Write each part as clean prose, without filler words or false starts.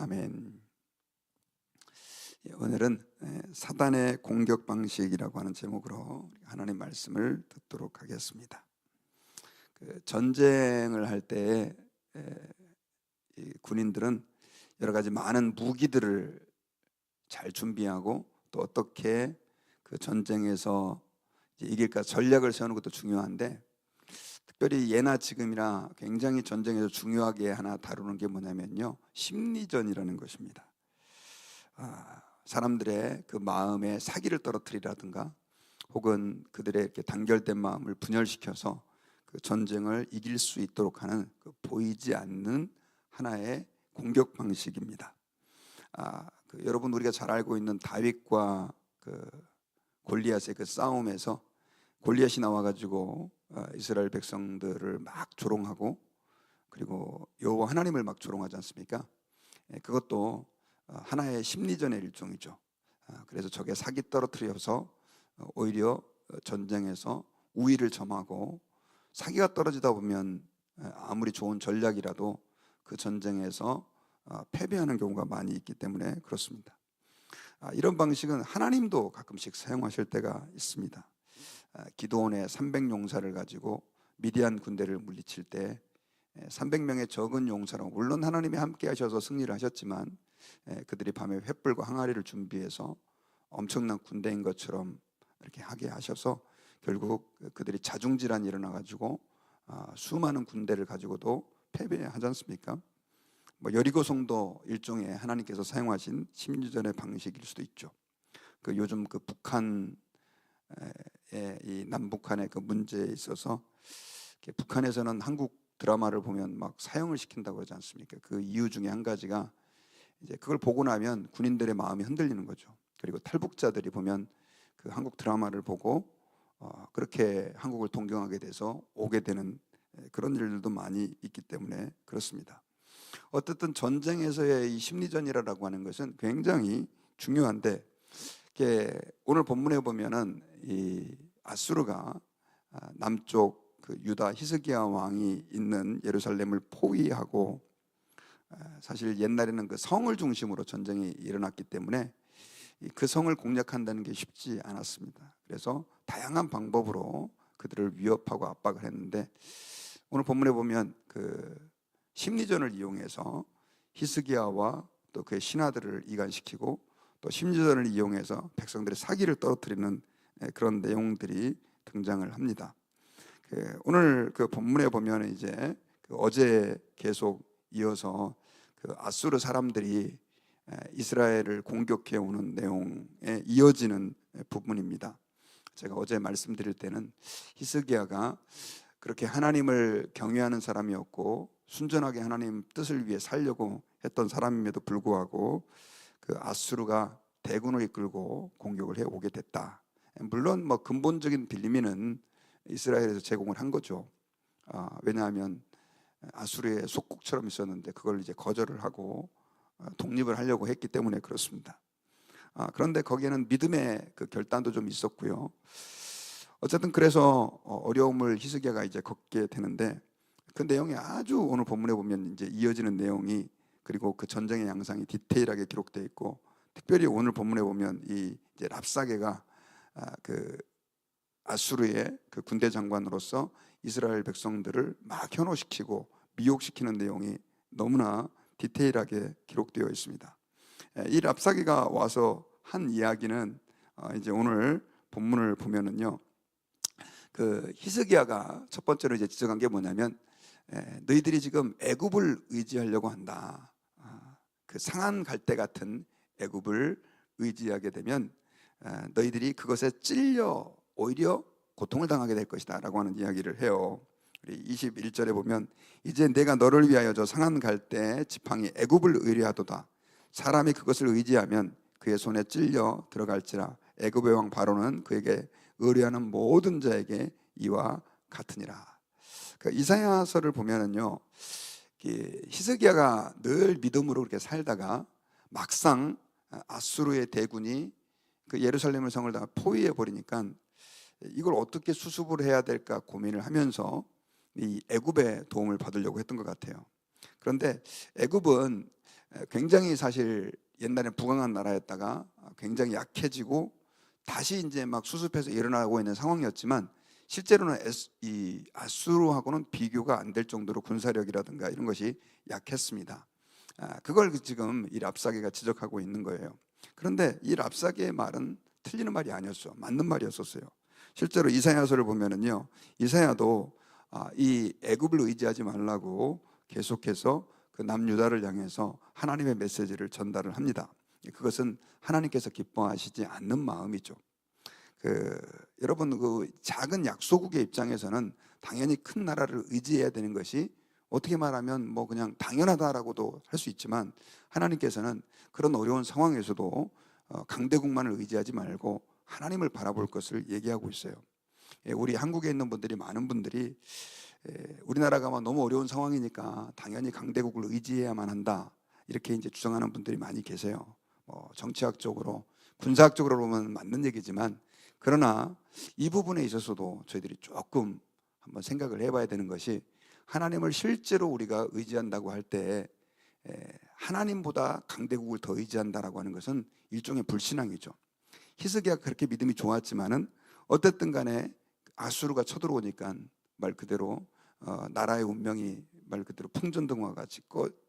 아멘. 오늘은 사단의 공격 방식이라고 하는 제목으로 하나님 말씀을 듣도록 하겠습니다. 전쟁을 할 때 군인들은 여러 가지 많은 무기들을 잘 준비하고 또 어떻게 그 전쟁에서 이길까 전략을 세우는 것도 중요한데, 특별히 예나 지금이나 굉장히 전쟁에서 중요하게 하나 다루는 게 뭐냐면요, 심리전이라는 것입니다. 사람들의 그 마음에 사기를 떨어뜨리라든가 혹은 그들의 이렇게 단결된 마음을 분열시켜서 그 전쟁을 이길 수 있도록 하는 그 보이지 않는 하나의 공격 방식입니다. 여러분, 우리가 잘 알고 있는 다윗과 그 골리앗의 그 싸움에서 골리앗이 나와가지고 이스라엘 백성들을 막 조롱하고, 그리고 여호와 하나님을 막 조롱하지 않습니까? 그것도 하나의 심리전의 일종이죠. 그래서 적의 사기 떨어뜨려서 오히려 전쟁에서 우위를 점하고, 사기가 떨어지다 보면 아무리 좋은 전략이라도 그 전쟁에서 패배하는 경우가 많이 있기 때문에 그렇습니다. 이런 방식은 하나님도 가끔씩 사용하실 때가 있습니다. 기드온의 300용사를 가지고 미디안 군대를 물리칠 때 300명의 적은 용사로, 물론 하나님이 함께 하셔서 승리를 하셨지만 그들이 밤에 횃불과 항아리를 준비해서 엄청난 군대인 것처럼 이렇게 하게 하셔서 결국 그들이 자중질환이 일어나가지고 수많은 군대를 가지고도 패배하지 않습니까? 여리고성도 일종의 하나님께서 사용하신 심리전의 방식일 수도 있죠. 요즘 그 북한의 이 남북한의 그 문제에 있어서 북한에서는 한국 드라마를 보면 막 사형을 시킨다고 그러지 않습니까? 그 이유 중에 한 가지가 이제 그걸 보고 나면 군인들의 마음이 흔들리는 거죠. 그리고 탈북자들이 보면 그 한국 드라마를 보고 그렇게 한국을 동경하게 돼서 오게 되는 그런 일들도 많이 있기 때문에 그렇습니다. 어쨌든 전쟁에서의 이 심리전이라고 하는 것은 굉장히 중요한데, 오늘 본문에 보면은 이 아수르가 남쪽 그 유다 히스기야 왕이 있는 예루살렘을 포위하고, 사실 옛날에는 그 성을 중심으로 전쟁이 일어났기 때문에 그 성을 공략한다는 게 쉽지 않았습니다. 그래서 다양한 방법으로 그들을 위협하고 압박을 했는데, 오늘 본문에 보면 그 심리전을 이용해서 히스기야와 또 그의 신하들을 이간시키고, 또 심리전을 이용해서 백성들의 사기를 떨어뜨리는 그런 내용들이 등장을 합니다. 오늘 그 본문에 보면 이제 어제 계속 이어서 그 아수르 사람들이 이스라엘을 공격해 오는 내용에 이어지는 부분입니다. 제가 어제 말씀드릴 때는 히스기야가 그렇게 하나님을 경외하는 사람이었고 순전하게 하나님 뜻을 위해 살려고 했던 사람임에도 불구하고 그 아수르가 대군을 이끌고 공격을 해 오게 됐다. 물론 근본적인 빌미는 이스라엘에서 제공을 한 거죠. 왜냐하면 아수르의 속국처럼 있었는데 그걸 이제 거절을 하고 독립을 하려고 했기 때문에 그렇습니다. 그런데 거기에는 믿음의 그 결단도 좀 있었고요. 어쨌든 그래서 어려움을 히스기야가 이제 겪게 되는데, 그 내용이 아주 오늘 본문에 보면 이제 이어지는 내용이, 그리고 그 전쟁의 양상이 디테일하게 기록되어 있고, 특별히 오늘 본문에 보면 이 이제 랍사게가 그 아수르의 그 군대 장관으로서 이스라엘 백성들을 막 현혹시키고 미혹시키는 내용이 너무나 디테일하게 기록되어 있습니다. 이 랍사게가 와서 한 이야기는 이제 오늘 본문을 보면은요, 그 히스기야가 첫 번째로 이제 지적한 게 뭐냐면, 너희들이 지금 애굽을 의지하려고 한다. 그 상한 갈대 같은 애굽을 의지하게 되면 너희들이 그것에 찔려 오히려 고통을 당하게 될 것이다 라고 하는 이야기를 해요. 21절에 보면, 이제 내가 너를 위하여 저 상한 갈대 지팡이 애굽을 의뢰하도다. 사람이 그것을 의지하면 그의 손에 찔려 들어갈지라. 애굽의 왕 바로는 그에게 의뢰하는 모든 자에게 이와 같으니라. 이사야서를 보면은요, 히스기야가 늘 믿음으로 그렇게 살다가 막상 아수르의 대군이 그 예루살렘을 성을 다 포위해 버리니까 이걸 어떻게 수습을 해야 될까 고민을 하면서 이 애굽의 도움을 받으려고 했던 것 같아요. 그런데 애굽은 굉장히 사실 옛날에 부강한 나라였다가 굉장히 약해지고 다시 이제 막 수습해서 일어나고 있는 상황이었지만, 실제로는 이 아수르하고는 비교가 안 될 정도로 군사력이라든가 이런 것이 약했습니다. 그걸 지금 이 랍사게가 지적하고 있는 거예요. 그런데 이 랍사게의 말은 틀리는 말이 아니었어. 맞는 말이었었어요. 실제로 이사야서를 보면은요, 이사야도 이 애굽을 의지하지 말라고 계속해서 그 남유다를 향해서 하나님의 메시지를 전달을 합니다. 그것은 하나님께서 기뻐하시지 않는 마음이죠. 여러분, 그 작은 약소국의 입장에서는 당연히 큰 나라를 의지해야 되는 것이 어떻게 말하면 뭐 그냥 당연하다라고도 할 수 있지만, 하나님께서는 그런 어려운 상황에서도 강대국만을 의지하지 말고 하나님을 바라볼 것을 얘기하고 있어요. 우리 한국에 있는 분들이, 많은 분들이 우리나라가 너무 어려운 상황이니까 당연히 강대국을 의지해야만 한다, 이렇게 이제 주장하는 분들이 많이 계세요. 정치학적으로, 군사학적으로 보면 맞는 얘기지만, 그러나 이 부분에 있어서도 저희들이 조금 한번 생각을 해봐야 되는 것이, 하나님을 실제로 우리가 의지한다고 할 때 하나님보다 강대국을 더 의지한다라고 하는 것은 일종의 불신앙이죠. 히스기야가 그렇게 믿음이 좋았지만은 어쨌든 간에 아수르가 쳐들어오니까 말 그대로 나라의 운명이 말 그대로 풍전등화 같이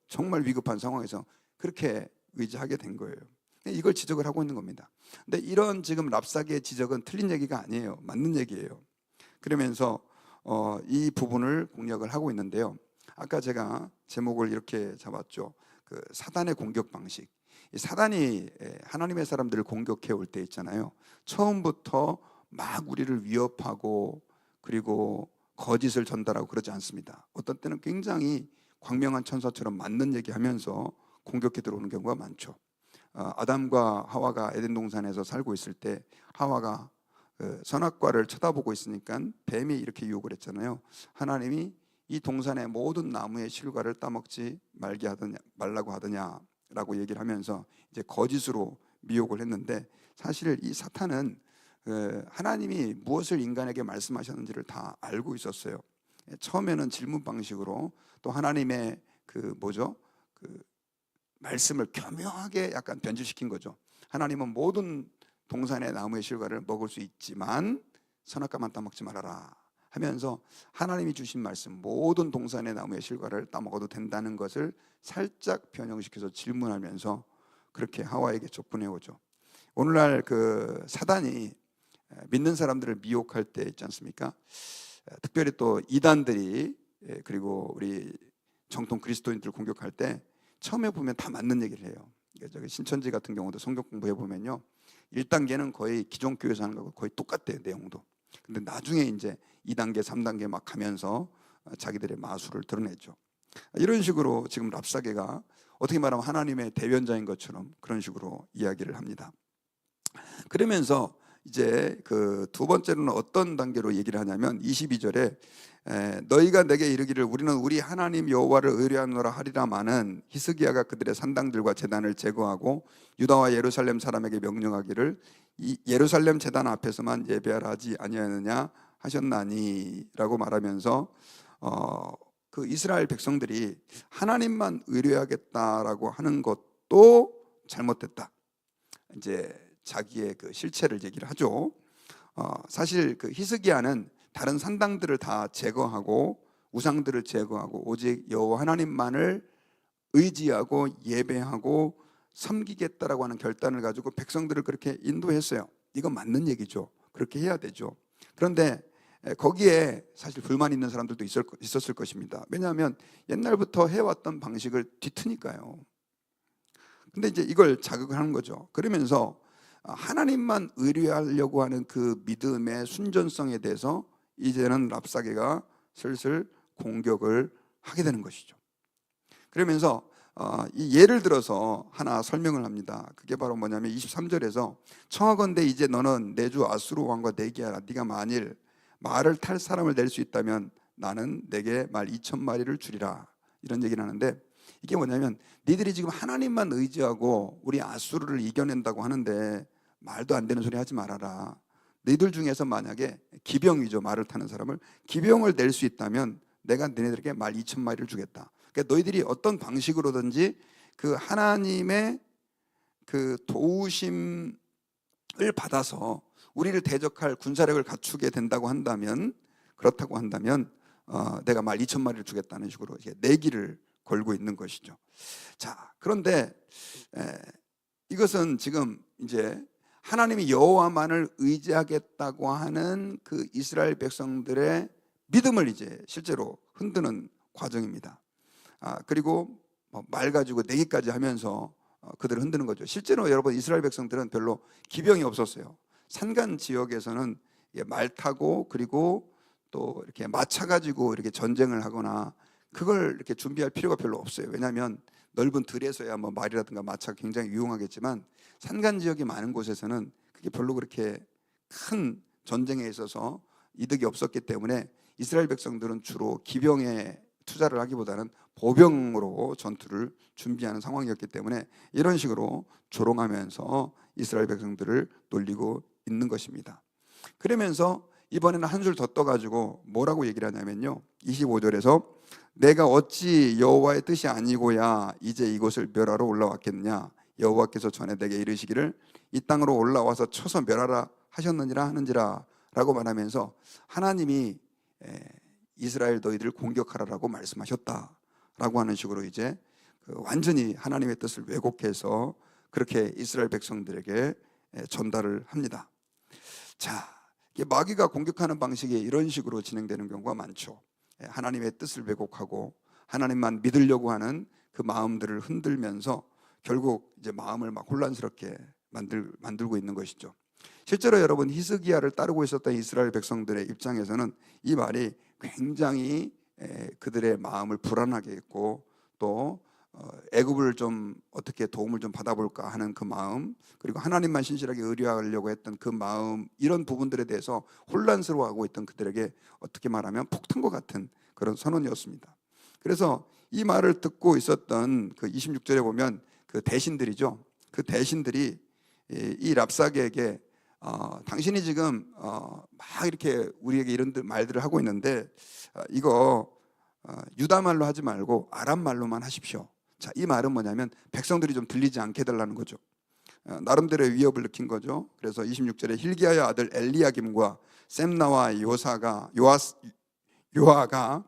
정말 위급한 상황에서 그렇게 의지하게 된 거예요. 이걸 지적을 하고 있는 겁니다. 근데 이런 지금 랍사게의 지적은 틀린 얘기가 아니에요. 맞는 얘기예요. 그러면서 이 부분을 공략을 하고 있는데요. 아까 제가 제목을 이렇게 잡았죠. 그 사단의 공격 방식. 이 사단이 하나님의 사람들을 공격해 올 때 있잖아요. 처음부터 막 우리를 위협하고 그리고 거짓을 전달하고 그러지 않습니다. 어떤 때는 굉장히 광명한 천사처럼 맞는 얘기하면서 공격해 들어오는 경우가 많죠. 아담과 하와가 에덴 동산에서 살고 있을 때 하와가 선악과를 쳐다보고 있으니까 뱀이 이렇게 유혹을 했잖아요. 하나님이 이 동산의 모든 나무의 실과를 따먹지 말라고 하더냐라고 얘기를 하면서 이제 거짓으로 미혹을 했는데, 사실 이 사탄은 하나님이 무엇을 인간에게 말씀하셨는지를 다 알고 있었어요. 처음에는 질문 방식으로, 또 하나님의 그 말씀을 교묘하게 약간 변질시킨 거죠. 하나님은 모든 동산의 나무의 실과를 먹을 수 있지만 선악과만 따먹지 말아라 하면서, 하나님이 주신 말씀 모든 동산의 나무의 실과를 따먹어도 된다는 것을 살짝 변형시켜서 질문하면서 그렇게 하와에게 접근해 오죠. 오늘날 그 사단이 믿는 사람들을 미혹할 때 있지 않습니까? 특별히 또 이단들이, 그리고 우리 정통 그리스도인들을 공격할 때 처음에 보면 다 맞는 얘기를 해요. 저기 신천지 같은 경우도 성경 공부해 보면요, 1단계는 거의 기존 교회에서 하는 거하고 거의 똑같대요, 내용도. 근데 나중에 이제 2단계, 3단계 막 가면서 자기들의 마술을 드러내죠. 이런 식으로 지금 랍사게가 어떻게 말하면 하나님의 대변자인 것처럼 그런 식으로 이야기를 합니다. 그러면서 이제 그 두 번째로는 어떤 단계로 얘기를 하냐면 22절에 너희가 내게 이르기를 우리는 우리 하나님 여호와를 의뢰하노라 하리라마는 히스기야가 그들의 산당들과 제단을 제거하고 유다와 예루살렘 사람에게 명령하기를 이 예루살렘 제단 앞에서만 예배하라 하지 아니하느냐 하셨나니라고 말하면서 그 이스라엘 백성들이 하나님만 의뢰하겠다라고 하는 것도 잘못됐다, 이제 자기의 그 실체를 얘기를 하죠. 사실 그 히스기야는 다른 산당들을 다 제거하고 우상들을 제거하고 오직 여호와 하나님만을 의지하고 예배하고 섬기겠다라고 하는 결단을 가지고 백성들을 그렇게 인도했어요. 이건 맞는 얘기죠. 그렇게 해야 되죠. 그런데 거기에 사실 불만 있는 사람들도 있었을 것입니다. 왜냐하면 옛날부터 해왔던 방식을 뒤트니까요. 근데 이제 이걸 자극을 하는 거죠. 그러면서 하나님만 의뢰하려고 하는 그 믿음의 순전성에 대해서 이제는 랍사게가 슬슬 공격을 하게 되는 것이죠. 그러면서 이 예를 들어서 하나 설명을 합니다. 그게 바로 뭐냐면 23절에서 청하건대 이제 너는 내 주 아수르 왕과 내기하라. 네가 만일 말을 탈 사람을 낼 수 있다면 나는 내게 말 2,000마리를 주리라, 이런 얘기를 하는데, 이게 뭐냐면 니들이 지금 하나님만 의지하고 우리 아수르를 이겨낸다고 하는데 말도 안 되는 소리 하지 말아라. 너희들 중에서 만약에 기병이죠, 말을 타는 사람을, 기병을 낼 수 있다면 내가 너희들에게 말 2,000마리를 주겠다. 그러니까 너희들이 어떤 방식으로든지 그 하나님의 그 도우심을 받아서 우리를 대적할 군사력을 갖추게 된다고 한다면, 그렇다고 한다면 내가 말 2,000마리를 주겠다는 식으로 내기를 걸고 있는 것이죠. 자, 그런데 이것은 지금 이제 하나님이 여호와만을 의지하겠다고 하는 그 이스라엘 백성들의 믿음을 이제 실제로 흔드는 과정입니다. 그리고 말 가지고 내기까지 하면서 그들을 흔드는 거죠. 실제로 여러분, 이스라엘 백성들은 별로 기병이 없었어요. 산간 지역에서는 말 타고, 그리고 또 이렇게 마차 가지고 이렇게 전쟁을 하거나 그걸 이렇게 준비할 필요가 별로 없어요. 왜냐하면 넓은 들에서야 뭐 말이라든가 마차가 굉장히 유용하겠지만, 산간 지역이 많은 곳에서는 그게 별로 그렇게 큰 전쟁에 있어서 이득이 없었기 때문에 이스라엘 백성들은 주로 기병에 투자를 하기보다는 보병으로 전투를 준비하는 상황이었기 때문에 이런 식으로 조롱하면서 이스라엘 백성들을 놀리고 있는 것입니다. 그러면서 이번에는 한술 더 떠가지고 뭐라고 얘기를 하냐면요, 25절에서 내가 어찌 여호와의 뜻이 아니고야 이제 이곳을 멸하러 올라왔겠느냐, 여호와께서 전에 내게 이르시기를 이 땅으로 올라와서 쳐서 멸하라 하셨느니라 하는지라 라고 말하면서 하나님이 이스라엘 너희들을 공격하라라고 말씀하셨다라고 하는 식으로 이제 완전히 하나님의 뜻을 왜곡해서 그렇게 이스라엘 백성들에게 전달을 합니다. 자, 마귀가 공격하는 방식이 이런 식으로 진행되는 경우가 많죠. 하나님의 뜻을 왜곡하고 하나님만 믿으려고 하는 그 마음들을 흔들면서 결국 이제 마음을 막 혼란스럽게 만들고 있는 것이죠. 실제로 여러분, 히스기야를 따르고 있었던 이스라엘 백성들의 입장에서는 이 말이 굉장히 그들의 마음을 불안하게 했고, 또 애굽을 좀 어떻게 도움을 좀 받아볼까 하는 그 마음, 그리고 하나님만 신실하게 의뢰하려고 했던 그 마음, 이런 부분들에 대해서 혼란스러워하고 있던 그들에게 어떻게 말하면 폭탄과 같은 그런 선언이었습니다. 그래서 이 말을 듣고 있었던 그 26절에 보면 그 대신들이죠. 그 대신들이 이 랍사게에게 당신이 지금 막 이렇게 우리에게 이런 말들을 하고 있는데 이거 유다 말로 하지 말고 아람 말로만 하십시오. 자, 이 말은 뭐냐면 백성들이 좀 들리지 않게 해달라는 거죠. 나름대로의 위협을 느낀 거죠. 그래서 26절에 hil기야의 아들 엘리야김과 셈나와 요아가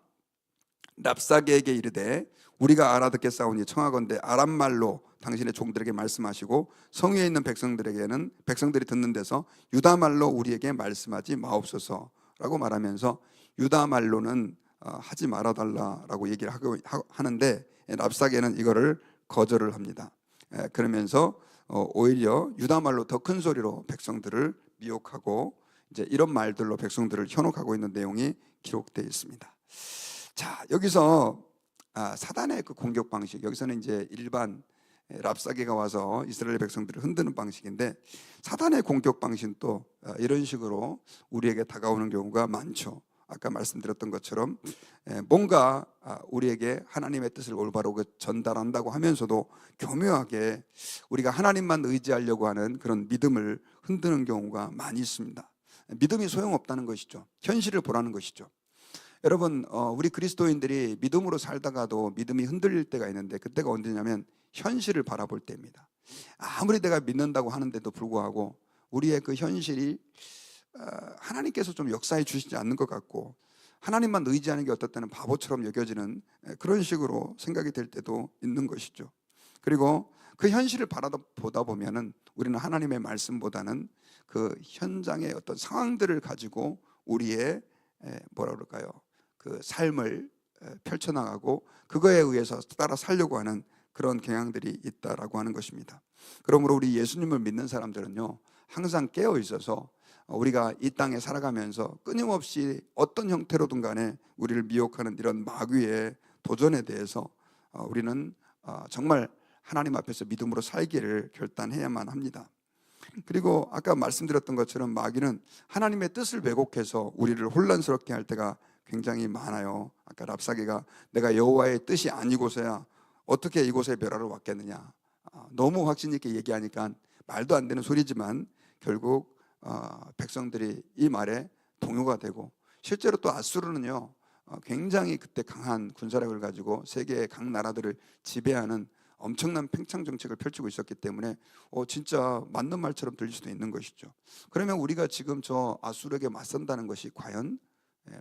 랍사게에게 이르되 우리가 알아듣겠사오니 청하건대 아람 말로 당신의 종들에게 말씀하시고 성위에 있는 백성들에게는 백성들이 듣는 데서 유다 말로 우리에게 말씀하지 마옵소서라고 말하면서 유다 말로는 하지 말아달라라고 얘기를 하는데 랍사게는 이거를 거절을 합니다. 그러면서 오히려 유다 말로 더 큰 소리로 백성들을 미혹하고 이제 이런 말들로 백성들을 현혹하고 있는 내용이 기록되어 있습니다. 자, 여기서 사단의 그 공격 방식, 여기서는 이제 일반 랍사게가 와서 이스라엘 백성들을 흔드는 방식인데, 사단의 공격 방식은 또 이런 식으로 우리에게 다가오는 경우가 많죠. 아까 말씀드렸던 것처럼 뭔가 우리에게 하나님의 뜻을 올바로 전달한다고 하면서도 교묘하게 우리가 하나님만 의지하려고 하는 그런 믿음을 흔드는 경우가 많이 있습니다. 믿음이 소용없다는 것이죠. 현실을 보라는 것이죠. 여러분, 우리 그리스도인들이 믿음으로 살다가도 믿음이 흔들릴 때가 있는데, 그때가 언제냐면 현실을 바라볼 때입니다. 아무리 내가 믿는다고 하는데도 불구하고 우리의 그 현실이 하나님께서 좀 역사해 주시지 않는 것 같고, 하나님만 의지하는 게 어떨 때는 바보처럼 여겨지는 그런 식으로 생각이 될 때도 있는 것이죠. 그리고 그 현실을 바라보다 보면은 우리는 하나님의 말씀보다는 그 현장의 어떤 상황들을 가지고 우리의 뭐라 그럴까요? 그 삶을 펼쳐나가고 그거에 의해서 따라 살려고 하는 그런 경향들이 있다라고 하는 것입니다. 그러므로 우리 예수님을 믿는 사람들은요, 항상 깨어 있어서 우리가 이 땅에 살아가면서 끊임없이 어떤 형태로든 간에 우리를 미혹하는 이런 마귀의 도전에 대해서 우리는 정말 하나님 앞에서 믿음으로 살기를 결단해야만 합니다. 그리고 아까 말씀드렸던 것처럼 마귀는 하나님의 뜻을 왜곡해서 우리를 혼란스럽게 할 때가 굉장히 많아요. 아까 랍사게가 내가 여호와의 뜻이 아니고서야 어떻게 이곳에 멸하러 왔겠느냐, 너무 확신 있게 얘기하니까 말도 안 되는 소리지만 결국 백성들이 이 말에 동요가 되고, 실제로 또 아수르는요 굉장히 그때 강한 군사력을 가지고 세계의 각 나라들을 지배하는 엄청난 팽창 정책을 펼치고 있었기 때문에 진짜 맞는 말처럼 들릴 수도 있는 것이죠. 그러면 우리가 지금 저 아수르에게 맞선다는 것이 과연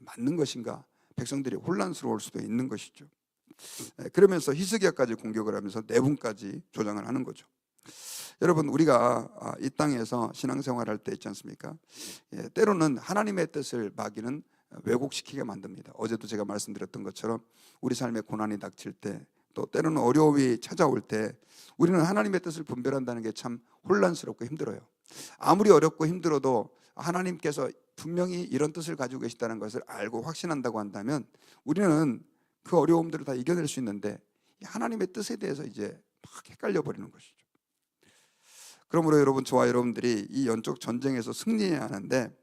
맞는 것인가? 백성들이 혼란스러울 수도 있는 것이죠. 그러면서 히스기야까지 공격을 하면서 내분까지 조장을 하는 거죠. 여러분, 우리가 이 땅에서 신앙생활할 때 있지 않습니까? 때로는 하나님의 뜻을 마귀는 왜곡시키게 만듭니다. 어제도 제가 말씀드렸던 것처럼 우리 삶에 고난이 닥칠 때, 또 때로는 어려움이 찾아올 때 우리는 하나님의 뜻을 분별한다는 게 참 혼란스럽고 힘들어요. 아무리 어렵고 힘들어도 하나님께서 분명히 이런 뜻을 가지고 계시다는 것을 알고 확신한다고 한다면 우리는 그 어려움들을 다 이겨낼 수 있는데, 하나님의 뜻에 대해서 이제 막 헷갈려 버리는 것이죠. 그러므로 여러분, 저와 여러분들이 이 영적 전쟁에서 승리해야 하는데,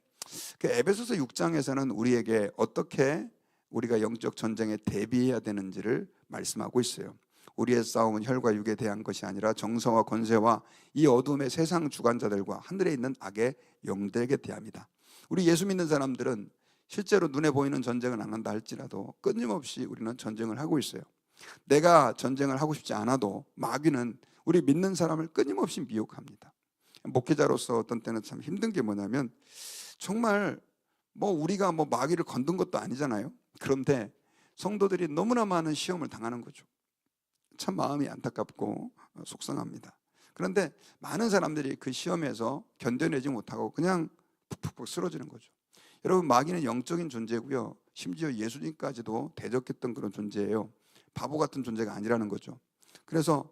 그 에베소서 6장에서는 우리에게 어떻게 우리가 영적 전쟁에 대비해야 되는지를 말씀하고 있어요. 우리의 싸움은 혈과 육에 대한 것이 아니라 정서와 권세와 이 어둠의 세상 주관자들과 하늘에 있는 악의 영들에게 대합니다. 우리 예수 믿는 사람들은 실제로 눈에 보이는 전쟁은 안 한다 할지라도 끊임없이 우리는 전쟁을 하고 있어요. 내가 전쟁을 하고 싶지 않아도 마귀는 우리 믿는 사람을 끊임없이 미혹합니다. 목회자로서 어떤 때는 참 힘든 게 뭐냐면, 정말 우리가 마귀를 건든 것도 아니잖아요. 그런데 성도들이 너무나 많은 시험을 당하는 거죠. 참 마음이 안타깝고 속상합니다. 그런데 많은 사람들이 그 시험에서 견뎌내지 못하고 그냥 푹푹 쓰러지는 거죠. 여러분, 마귀는 영적인 존재고요, 심지어 예수님까지도 대적했던 그런 존재예요. 바보 같은 존재가 아니라는 거죠. 그래서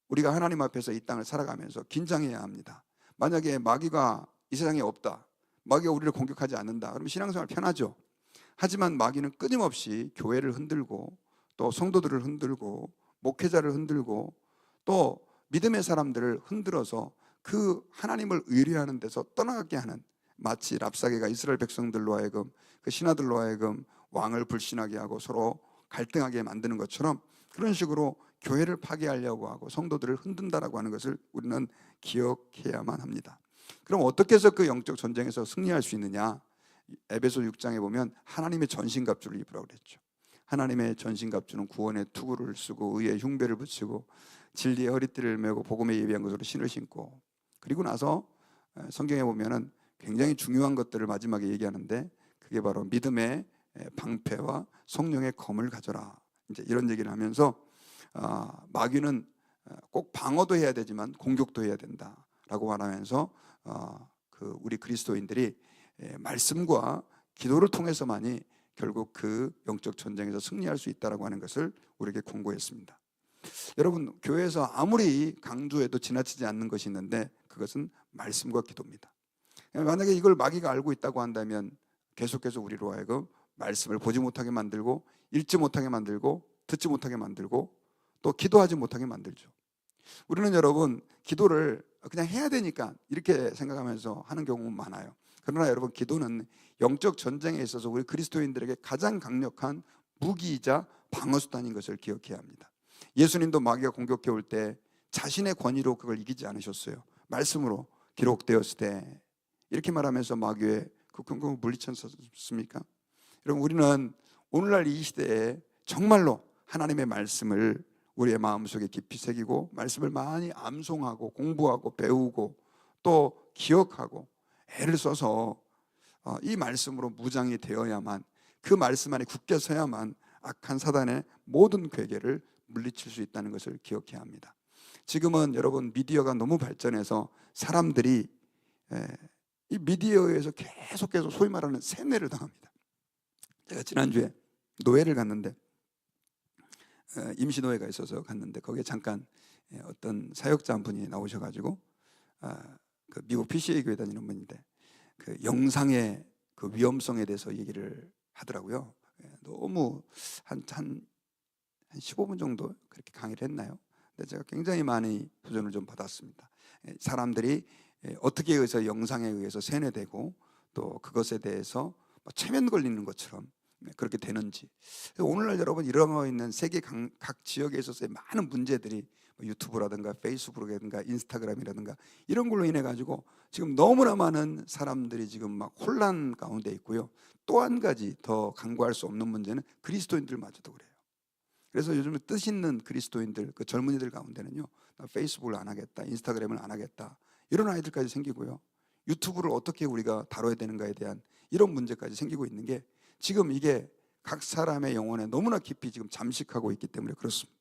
우리가 하나님 앞에서 이 땅을 살아가면서 긴장해야 합니다. 만약에 마귀가 이 세상에 없다, 마귀가 우리를 공격하지 않는다, 그러면 신앙생활 편하죠. 하지만 마귀는 끊임없이 교회를 흔들고, 또 성도들을 흔들고, 목회자를 흔들고, 또 믿음의 사람들을 흔들어서 그 하나님을 의뢰하는 데서 떠나게 하는, 마치 랍사게가 이스라엘 백성들로 하여금, 그 신하들로 하여금 왕을 불신하게 하고 서로 갈등하게 만드는 것처럼, 그런 식으로 교회를 파괴하려고 하고 성도들을 흔든다라고 하는 것을 우리는 기억해야만 합니다. 그럼 어떻게 해서 그 영적 전쟁에서 승리할 수 있느냐? 에베소 6장에 보면 하나님의 전신갑주를 입으라고 그랬죠. 하나님의 전신갑주는 구원의 투구를 쓰고 의의 흉배를 붙이고 진리의 허리띠를 메고 복음에 예비한 것으로 신을 신고, 그리고 나서 성경에 보면은 굉장히 중요한 것들을 마지막에 얘기하는데, 그게 바로 믿음의 방패와 성령의 검을 가져라, 이제 이런 얘기를 하면서 마귀는 꼭 방어도 해야 되지만 공격도 해야 된다라고 말하면서 우리 그리스도인들이 말씀과 기도를 통해서만이 결국 그 영적 전쟁에서 승리할 수 있다라고 하는 것을 우리에게 권고했습니다. 여러분, 교회에서 아무리 강조해도 지나치지 않는 것이 있는데, 그것은 말씀과 기도입니다. 만약에 이걸 마귀가 알고 있다고 한다면 계속해서 우리로 하여금 말씀을 보지 못하게 만들고, 읽지 못하게 만들고, 듣지 못하게 만들고, 또 기도하지 못하게 만들죠. 우리는 여러분, 기도를 그냥 해야 되니까 이렇게 생각하면서 하는 경우가 많아요. 그러나 여러분, 기도는 영적 전쟁에 있어서 우리 그리스도인들에게 가장 강력한 무기이자 방어수단인 것을 기억해야 합니다. 예수님도 마귀가 공격해 올 때 자신의 권위로 그걸 이기지 않으셨어요. 말씀으로 기록되었을 때, 이렇게 말하면서 마귀의 그 공격을 물리쳤습니까? 여러분, 우리는 오늘날 이 시대에 정말로 하나님의 말씀을 우리의 마음속에 깊이 새기고, 말씀을 많이 암송하고 공부하고 배우고 또 기억하고 애를 써서 이 말씀으로 무장이 되어야만, 그 말씀 안에 굳게 서야만 악한 사단의 모든 괴계를 물리칠 수 있다는 것을 기억해야 합니다. 지금은 여러분, 미디어가 너무 발전해서 사람들이 이 미디어에 의해서 계속해서 소위 말하는 세뇌를 당합니다. 제가 지난주에 노회를 갔는데, 임시노회가 있어서 갔는데, 거기에 잠깐 어떤 사역자 한 분이 나오셔가지고 그 미국 PCA 교회 다니는 분인데, 그 영상의 그 위험성에 대해서 얘기를 하더라고요. 너무 한 15분 정도 그렇게 강의를 했나요? 근데 제가 굉장히 많이 도전을 좀 받았습니다. 사람들이 어떻게 해서 영상에 의해서 세뇌되고, 또 그것에 대해서 체면 걸리는 것처럼 그렇게 되는지. 오늘날 여러분, 일어나고 있는 세계 각 지역에 있어서의 많은 문제들이 유튜브라든가 페이스북이라든가 인스타그램이라든가 이런 걸로 인해 가지고 지금 너무나 많은 사람들이 지금 막 혼란 가운데 있고요. 또 한 가지 더 간과할 수 없는 문제는 그리스도인들마저도 그래요. 그래서 요즘에 뜻 있는 그리스도인들, 그 젊은이들 가운데는요, 나 페이스북을 안 하겠다, 인스타그램을 안 하겠다, 이런 아이들까지 생기고요. 유튜브를 어떻게 우리가 다뤄야 되는가에 대한 이런 문제까지 생기고 있는 게 지금 이게 각 사람의 영혼에 너무나 깊이 지금 잠식하고 있기 때문에 그렇습니다.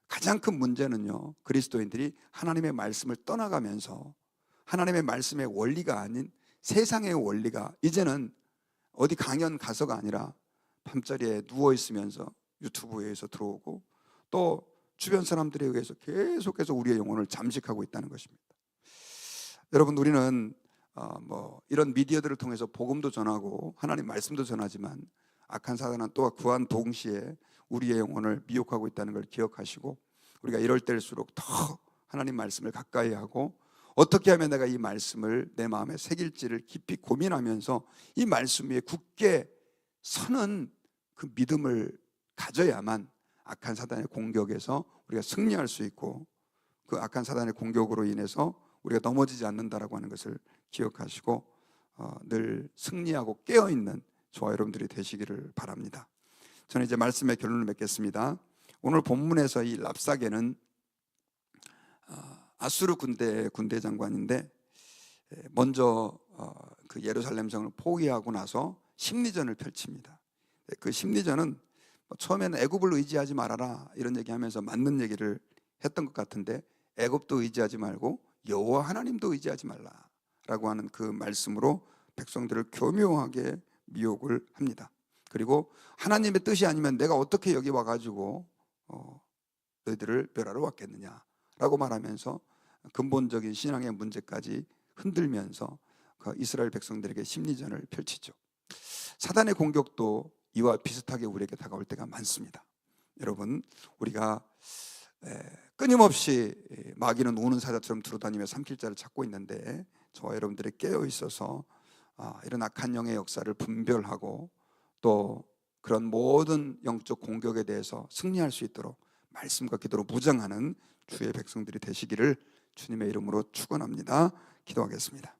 가장 큰 문제는요, 그리스도인들이 하나님의 말씀을 떠나가면서 하나님의 말씀의 원리가 아닌 세상의 원리가 이제는 어디 강연 가서가 아니라 밤자리에 누워 있으면서 유튜브에 의해서 들어오고 또 주변 사람들에 의해서 계속해서 우리의 영혼을 잠식하고 있다는 것입니다. 여러분, 우리는 이런 미디어들을 통해서 복음도 전하고 하나님 말씀도 전하지만 악한 사단은 또한 그와 동시에 우리의 영혼을 미혹하고 있다는 걸 기억하시고 우리가 이럴 때일수록 더 하나님 말씀을 가까이 하고 어떻게 하면 내가 이 말씀을 내 마음에 새길지를 깊이 고민하면서 이 말씀 위에 굳게 서는 그 믿음을 가져야만 악한 사단의 공격에서 우리가 승리할 수 있고 그 악한 사단의 공격으로 인해서 우리가 넘어지지 않는다라고 하는 것을 기억하시고 늘 승리하고 깨어있는 저와 여러분들이 되시기를 바랍니다. 저는 이제 말씀의 결론을 맺겠습니다. 오늘 본문에서 이 랍사게는 아수르 군대 장관인데 먼저 그 예루살렘 성을 포위하고 나서 심리전을 펼칩니다. 그 심리전은 처음에는 애굽을 의지하지 말아라 이런 얘기하면서 맞는 얘기를 했던 것 같은데 애굽도 의지하지 말고 여호와 하나님도 의지하지 말라라고 하는 그 말씀으로 백성들을 교묘하게 미혹을 합니다. 그리고 하나님의 뜻이 아니면 내가 어떻게 여기 와가지고 너희들을 멸하러 왔겠느냐라고 말하면서 근본적인 신앙의 문제까지 흔들면서 그 이스라엘 백성들에게 심리전을 펼치죠. 사단의 공격도 이와 비슷하게 우리에게 다가올 때가 많습니다. 여러분, 우리가 끊임없이 마귀는 우는 사자처럼 두루다니며 삼킬 자를 찾고 있는데 저와 여러분들이 깨어 있어서 이런 악한 영의 역사를 분별하고 또 그런 모든 영적 공격에 대해서 승리할 수 있도록 말씀과 기도로 무장하는 주의 백성들이 되시기를 주님의 이름으로 축원합니다. 기도하겠습니다.